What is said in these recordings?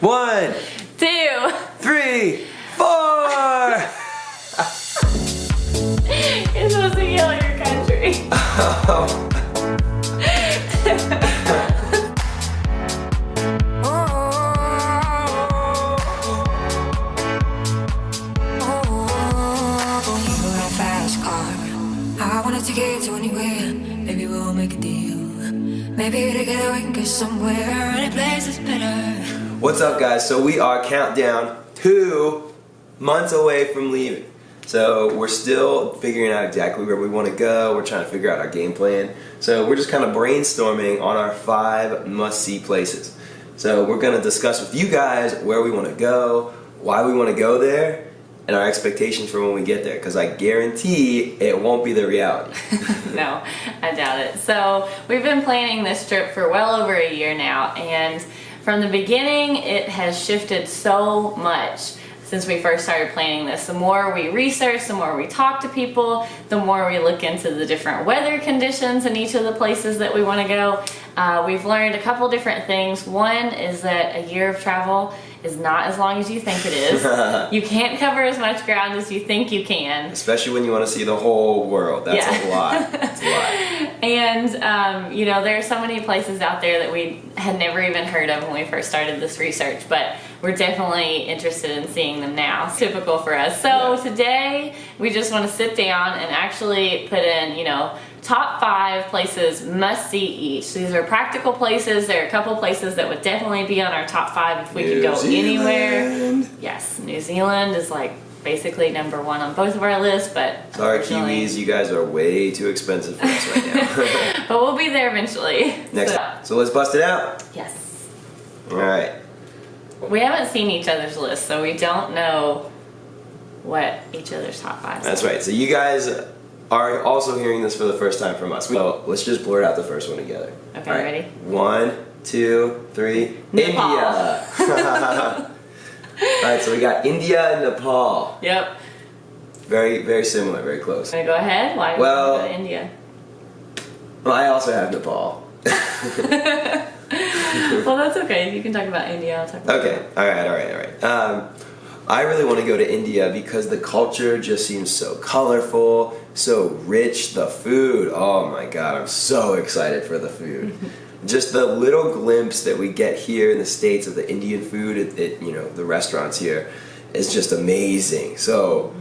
1, 2, 3, 4. You're supposed to yell your country. Oh. I wanna take it to anywhere. Maybe we'll make a deal. Maybe together we can get somewhere. Any place is better. What's up, guys? So we are countdown 2 months away from leaving. So we're still figuring out exactly where we want to go. We're trying to figure out our game plan. So we're just kind of brainstorming on our 5 must-see places. So we're going to discuss with you guys where we want to go, why we want to go there, and our expectations for when we get there, because I guarantee it won't be the reality. No, I doubt it. So we've been planning this trip for well over a year now, and from the beginning it has shifted so much since we first started planning this. The more we research, the more we talk to people, the more we look into the different weather conditions in each of the places that we want to go. We've learned a couple different things. One is that a year of travel is not as long as you think it is. You can't cover as much ground as you think you can. Especially when you want to see the whole world. That's a lot. That's a lot. And, you know, there are so many places out there that we had never even heard of when we first started this research, but we're definitely interested in seeing them now. It's typical for us. So today we just want to sit down and actually put in, you know, top 5 places must see each. These are practical places. There are a couple places that would definitely be on our top 5 if we could go anywhere. Yes, New Zealand is like basically number 1 on both of our lists, but sorry Kiwis, you guys are way too expensive for us right now. But we'll be there eventually. Next so let's bust it out. Yes. Alright. We haven't seen each other's lists, so we don't know what each other's top 5 is. That's right. So you guys are also hearing this for the first time from us. So let's just blurt out the first one together. Okay, right. ready? 1, 2, 3. Nepal. India. Alright, so we got India and Nepal. Yep. Very, very similar, very close. Wanna go ahead? Why do you want to go to India? Well, I also have Nepal. Well, that's okay. You can talk about India. I'll talk about Alright. I really want to go to India because the culture just seems so colorful, so rich. The food, oh my god, I'm so excited for the food. Just the little glimpse that we get here in the States of the Indian food at you know, the restaurants here is just amazing. So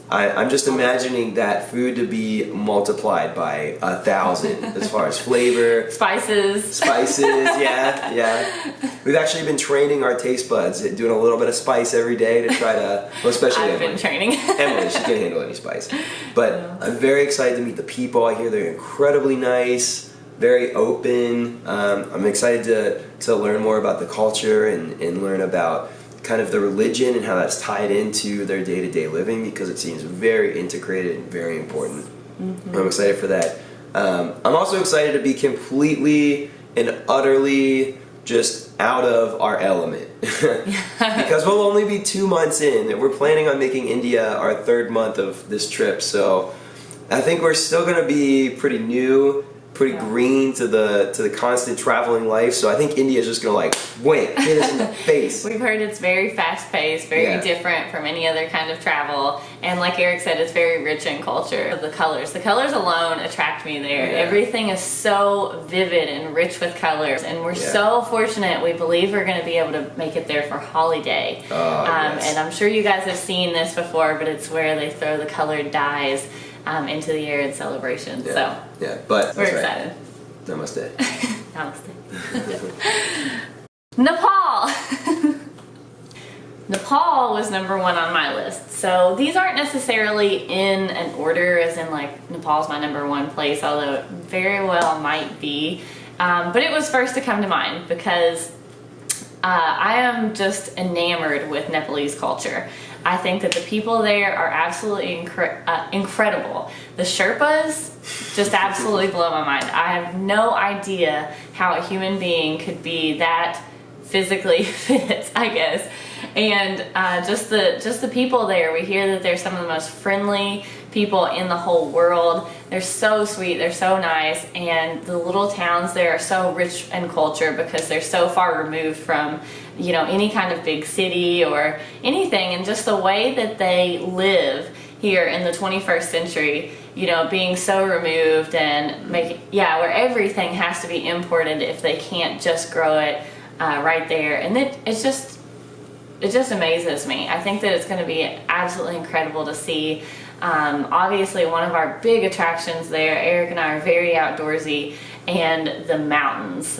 I'm just imagining that food to be multiplied by 1,000 as far as flavor. Spices, yeah. We've actually been training our taste buds, doing a little bit of spice every day to try to, well, especially I've been training. Emily, she can't handle any spice. But I'm very excited to meet the people. I hear they're incredibly nice, very open. I'm excited to learn more about the culture and learn about kind of the religion and how that's tied into their day-to-day living, because it seems very integrated and very important. I'm excited for that. I'm also excited to be completely and utterly just out of our element. Because we'll only be 2 months in, and we're planning on making India our 3rd month of this trip, so I think we're still going to be pretty new, pretty green to the constant traveling life. So I think India is just gonna like hit us in the face. We've heard it's very fast-paced, very different from any other kind of travel, and like Eric said, it's very rich in culture. The colors alone attract me there. Everything is so vivid and rich with colors, and we're so fortunate. We believe we're going to be able to make it there for holiday. And I'm sure you guys have seen this before, but it's where they throw the colored dyes into the air in celebration. But we're excited. Namaste. Namaste. Nepal. Nepal was number 1 on my list. So these aren't necessarily in an order, as in like Nepal's my number 1 place, although it very well might be. But it was first to come to mind because I am just enamored with Nepalese culture. I think that the people there are absolutely incredible. The Sherpas just absolutely blow my mind. I have no idea how a human being could be that physically fit, I guess. And just the people there, we hear that they're some of the most friendly people in the whole world. They're so sweet, they're so nice, and the little towns there are so rich in culture because they're so far removed from, you know, any kind of big city or anything, and just the way that they live here in the 21st century, you know, being so removed and where everything has to be imported if they can't just grow it right there. And it just amazes me. I think that it's going to be absolutely incredible to see. Obviously, one of our big attractions there, Eric and I are very outdoorsy, and the mountains.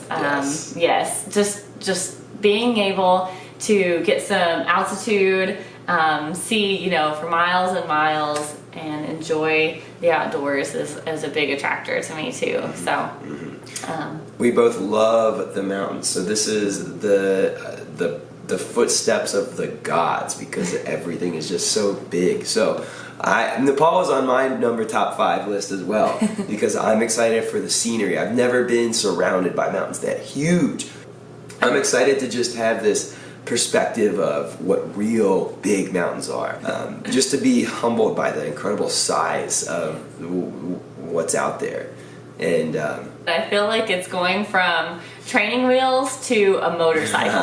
Yes, just being able to get some altitude, see, you know, for miles and miles, and enjoy the outdoors is a big attractor to me too. So we both love the mountains. So this is the footsteps of the gods, because everything is just so big. So Nepal is on my top 5 list as well, because I'm excited for the scenery. I've never been surrounded by mountains that huge. I'm excited to just have this perspective of what real big mountains are. Just to be humbled by the incredible size of what's out there. And I feel like it's going from training wheels to a motorcycle.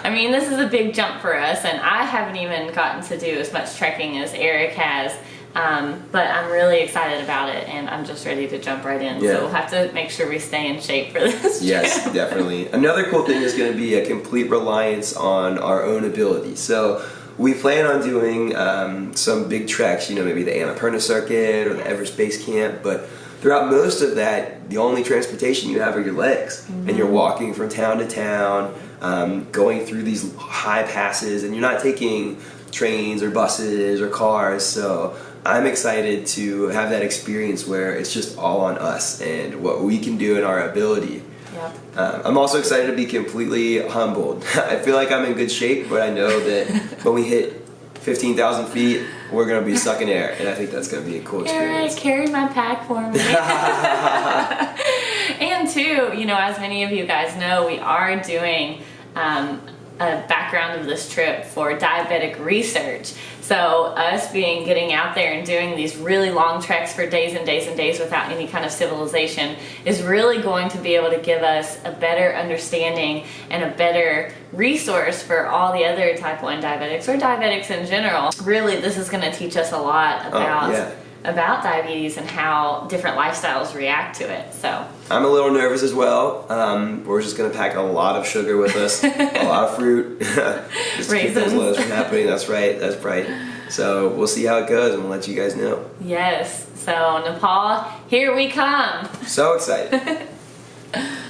I mean, this is a big jump for us, and I haven't even gotten to do as much trekking as Eric has. But I'm really excited about it, and I'm just ready to jump right in. So we'll have to make sure we stay in shape for this trip. Yes, definitely. Another cool thing is going to be a complete reliance on our own ability. So we plan on doing some big treks, you know, maybe the Annapurna Circuit or the Everest Base Camp, but throughout most of that, the only transportation you have are your legs. And you're walking from town to town, going through these high passes, and you're not taking trains or buses or cars. So I'm excited to have that experience where it's just all on us and what we can do in our ability. I'm also excited to be completely humbled. I feel like I'm in good shape, but I know that when we hit 15,000 feet, we're going to be sucking air, and I think that's going to be a cool experience. Carry my pack for me. And too, you know, as many of you guys know, we are doing a background of this trip for diabetic research. So us getting out there and doing these really long treks for days and days and days without any kind of civilization is really going to be able to give us a better understanding and a better resource for all the other type 1 diabetics or diabetics in general. Really, this is going to teach us a lot about diabetes and how different lifestyles react to it. So I'm a little nervous as well. We're just going to pack a lot of sugar with us, a lot of fruit, just to keep those lows from happening. That's right. So we'll see how it goes, and we'll let you guys know. Yes. So Nepal, here we come. So excited.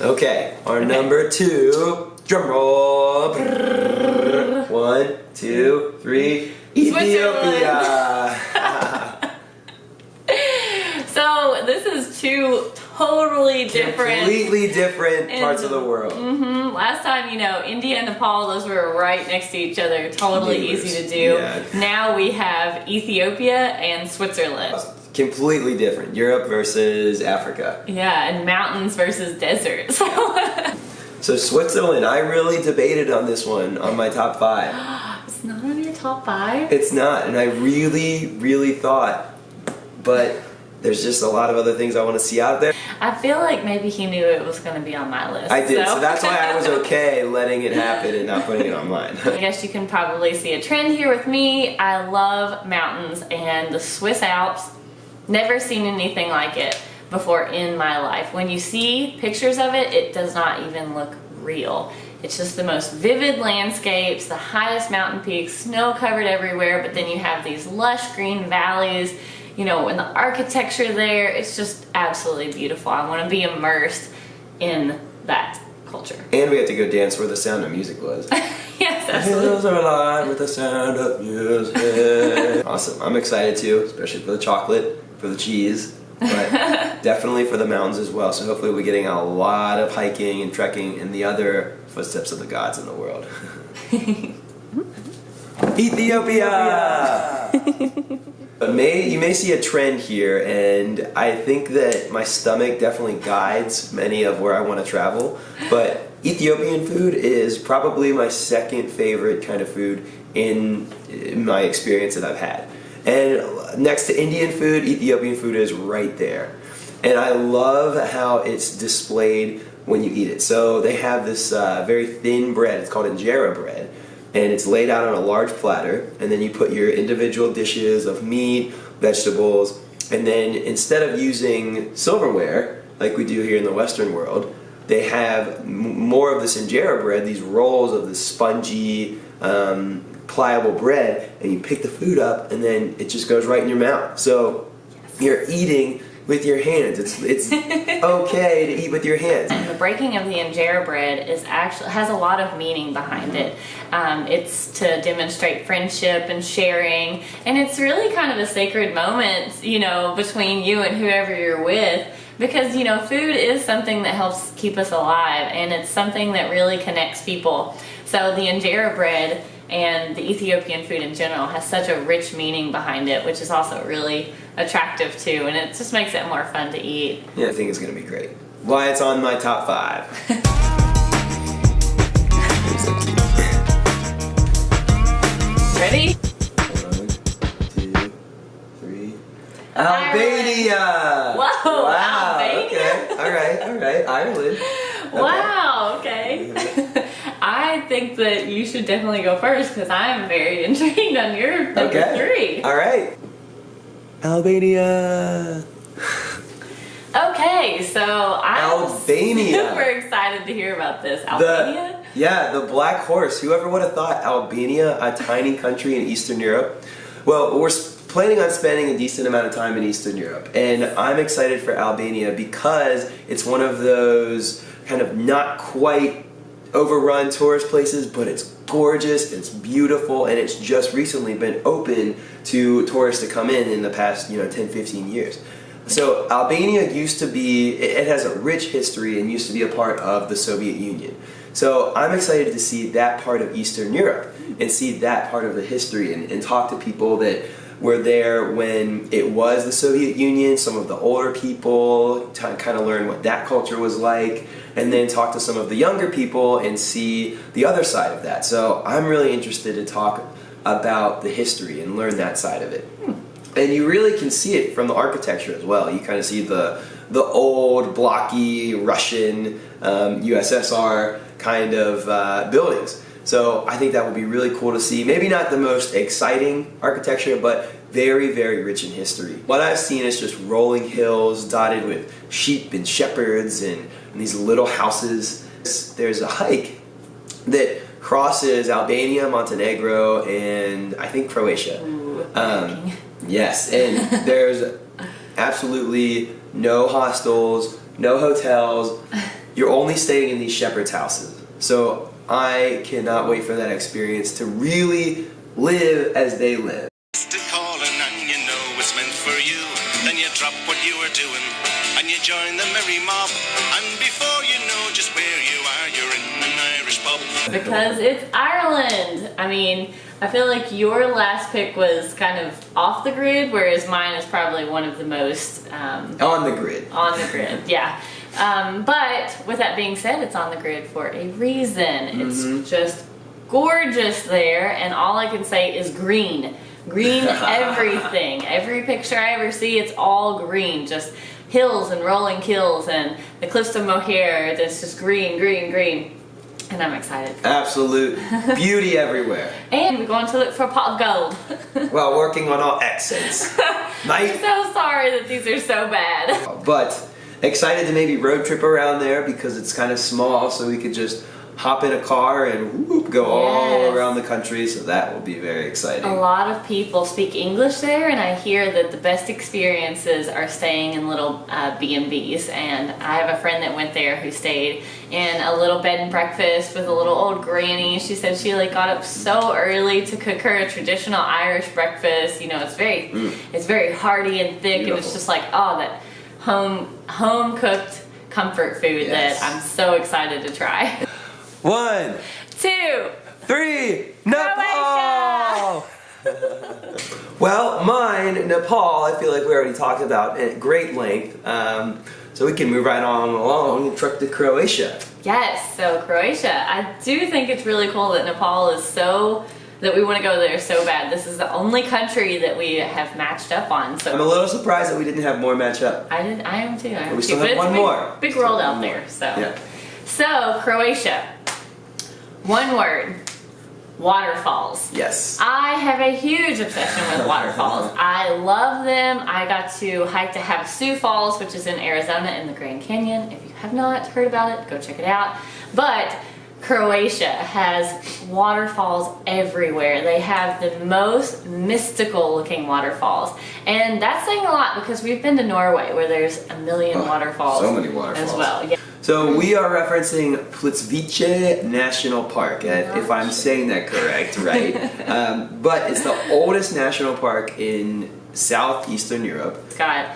Okay, our number 2, drum roll. 1, 2, 3. Ethiopia. So this is 2 totally different, completely different parts of the world. Last time, you know, India and Nepal, those were right next to each other, totally easy to do. Now we have Ethiopia and Switzerland. Completely different. Europe versus Africa. Yeah, and mountains versus deserts. So Switzerland, I really debated on this one on my top 5. It's not on your top 5? It's not, and I really thought, but there's just a lot of other things I want to see out there. I feel like maybe he knew it was going to be on my list. I did, so that's why I was okay letting it happen and not putting it on mine. I guess you can probably see a trend here with me. I love mountains, and the Swiss Alps, never seen anything like it before in my life. When you see pictures of it, it does not even look real. It's just the most vivid landscapes, the highest mountain peaks, snow covered everywhere, but then you have these lush green valleys, you know, and the architecture there, it's just absolutely beautiful. I want to be immersed in that culture. And we have to go dance where the sound of music was. Yes, absolutely. Hills are alive with the sound of music. Awesome. I'm excited too, especially for the chocolate, for the cheese, but definitely for the mountains as well. So hopefully we're getting a lot of hiking and trekking in the other footsteps of the gods in the world. Ethiopia! But you may see a trend here, and I think that my stomach definitely guides many of where I want to travel, but Ethiopian food is probably my second favorite kind of food in my experience that I've had. And next to Indian food, Ethiopian food is right there. And I love how it's displayed when you eat it. So they have this very thin bread. It's called injera bread, and it's laid out on a large platter, and then you put your individual dishes of meat, vegetables, and then instead of using silverware like we do here in the Western world, they have more of this injera bread, these rolls of this spongy, pliable bread, and you pick the food up, and then it just goes right in your mouth. So you're eating with your hands. It's okay to eat with your hands. And the breaking of the injera bread is actually has a lot of meaning behind it. It's to demonstrate friendship and sharing, and it's really kind of a sacred moment, you know, between you and whoever you're with, because, you know, food is something that helps keep us alive, and it's something that really connects people. So the injera bread and the Ethiopian food in general has such a rich meaning behind it, which is also really attractive too, and it just makes it more fun to eat. Yeah, I think it's going to be great. Why it's on my top 5. Ready? 1, 2, 3. Albania! Whoa, wow, Albania? Okay, all right, Ireland. Okay. Wow, okay. I think that you should definitely go first because I'm very intrigued on your number 3. All right. Albania. Okay, so I'm Albania. super excited to hear about this. Albania? The Black Horse. Whoever would have thought Albania, a tiny country in Eastern Europe? Well, we're planning on spending a decent amount of time in Eastern Europe, and I'm excited for Albania because it's one of those kind of not quite overrun tourist places, but it's gorgeous, it's beautiful, and it's just recently been open to tourists to come in the past 10-15 years. So Albania used to be, it has a rich history and used to be a part of the Soviet Union. So I'm excited to see that part of Eastern Europe and see that part of the history and talk to people that were there when it was the Soviet Union, some of the older people, to kind of learn what that culture was like, and then talk to some of the younger people and see the other side of that. So I'm really interested to talk about the history and learn that side of it. And you really can see it from the architecture as well. You kind of see the old, blocky, Russian, USSR kind of buildings. So I think that would be really cool to see. Maybe not the most exciting architecture, but very, very rich in history. What I've seen is just rolling hills dotted with sheep and shepherds and these little houses. There's a hike that crosses Albania, Montenegro, and I think Croatia. Ooh, yes, and there's absolutely no hostels, no hotels. You're only staying in these shepherds' houses. So I cannot wait for that experience to really live as they live. And you know it's meant for you. Then you drop what you were doing and you join the merry mob. And before you know just where you are, you're in an Irish pub. Because it's Ireland. I mean, I feel like your last pick was kind of off the grid, whereas mine is probably one of the most on the grid. On the grid, yeah. But with that being said, it's on the grid for a reason. It's just gorgeous there, and all I can say is green. Green everything. Every picture I ever see, it's all green. Just hills and rolling hills and the cliffs of Moher. It's just green, green, green. And I'm excited. Absolute beauty everywhere. And we're going to look for a pot of gold. While working on our accents. I'm so sorry that these are so bad. But excited to maybe road trip around there because it's kind of small, so we could just hop in a car and whoop, go all around the country, so that will be very exciting. A lot of people speak English there, and I hear that the best experiences are staying in little B&Bs, and I have a friend that went there who stayed in a little bed and breakfast with a little old granny. She said she got up so early to cook her a traditional Irish breakfast. You know, it's very hearty and thick. Beautiful. And it's just that home cooked comfort food that I'm so excited to try. 1, 2, 3, Nepal! Well, mine, Nepal, I feel like we already talked about at great length, so we can move right on along and truck to Croatia. Yes, so Croatia. I do think it's really cool that Nepal is that we want to go there so bad. This is the only country that we have matched up on. So I'm a little surprised that we didn't have more match up. I am too. We still have one more. Big world out there. So. Yeah. So, Croatia. One word. Waterfalls. Yes. I have a huge obsession with waterfalls. I love them. I got to hike to Havasu Falls, which is in Arizona in the Grand Canyon. If you have not heard about it, go check it out. But Croatia has waterfalls everywhere. They have the most mystical looking waterfalls. And that's saying a lot because we've been to Norway where there's a million waterfalls. So many waterfalls. As well. Yeah. So we are referencing Plitvice National Park, if I'm saying that correct, right? But it's the oldest national park in southeastern Europe. It's got,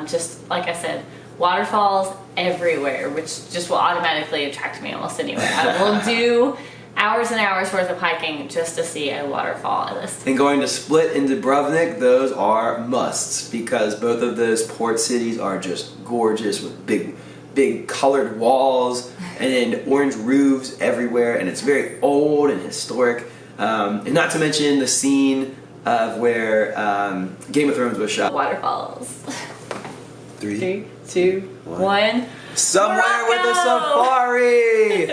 just like I said, waterfalls everywhere, which just will automatically attract me almost anywhere. I will do hours and hours worth of hiking just to see a waterfall. And going to Split and Dubrovnik, those are musts because both of those port cities are just gorgeous with big colored walls and then orange roofs everywhere, and it's very old and historic. And not to mention the scene of where Game of Thrones was shot. Waterfalls. 3, 2, 1. Somewhere Morocco! with a safari!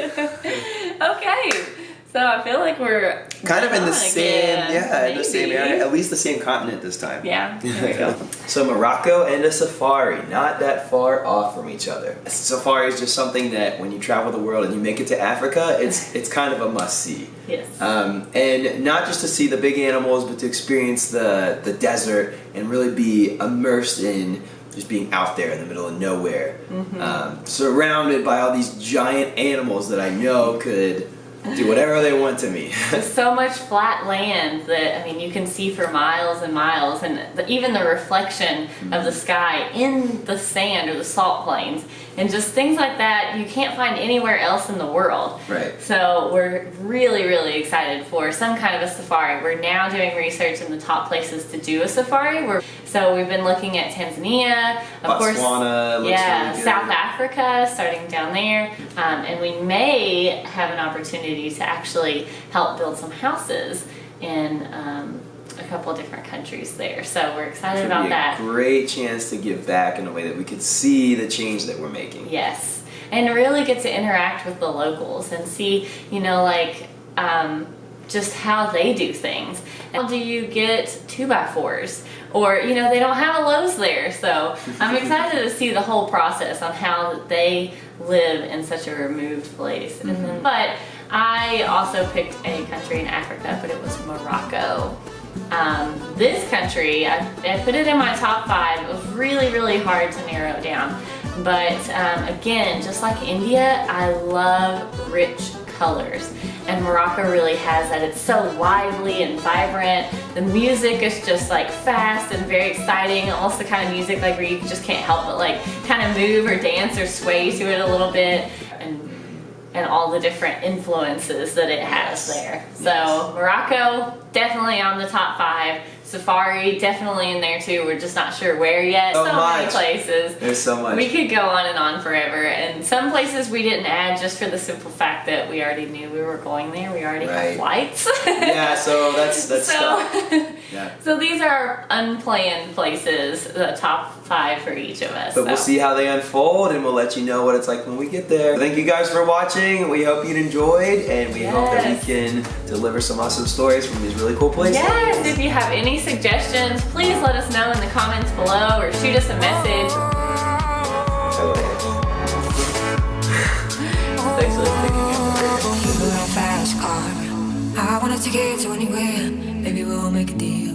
Okay. So I feel like we're kind of in the same, again. in the same area, at least the same continent this time. Yeah, there we go. So Morocco and a safari, not that far off from each other. A safari is just something that when you travel the world and you make it to Africa, it's kind of a must-see. Yes. And not just to see the big animals, but to experience the desert and really be immersed in just being out there in the middle of nowhere, surrounded by all these giant animals that I know could do whatever they want to me. There's so much flat land that, I mean, you can see for miles and miles, and even the reflection of the sky in the sand or the salt plains, and just things like that you can't find anywhere else in the world. Right. So we're really, really excited for some kind of a safari. We're now doing research in the top places to do a safari. So we've been looking at Tanzania, of course, Botswana, looks really good. South Africa, starting down there, and we may have an opportunity to actually help build some houses in a couple of different countries there. So we're excited about that. Great chance to give back in a way that we could see the change that we're making. Yes, and really get to interact with the locals and see, just how they do things. How do you get 2x4s? Or, they don't have a Lowe's there. So I'm excited to see the whole process on how they live in such a removed place. But I also picked a country in Africa, but it was Morocco. This country, I put it in my top 5. It was really, really hard to narrow down. But again, just like India, I love rich colors. And Morocco really has that. It's so lively and vibrant. The music is just like fast and very exciting. Almost the kind of music like where you just can't help but like kind of move or dance or sway to it a little bit. And all the different influences that it has there. So Morocco, definitely on the top 5. Safari, definitely in there too. We're just not sure where yet. So many places. There's so much. We could go on and on forever. And some places we didn't add just for the simple fact that we already knew we were going there. We already had flights. Yeah, so that's stuff. Yeah. So these are unplanned places, the top 5 for each of us. But we'll see how they unfold, and we'll let you know what it's like when we get there. Thank you guys for watching. We hope you enjoyed, and we hope that we can deliver some awesome stories from these really cool places. Yes, if you have any suggestions, please let us know in the comments below or shoot us a message. I wanna take it to anywhere. Maybe we'll make a deal.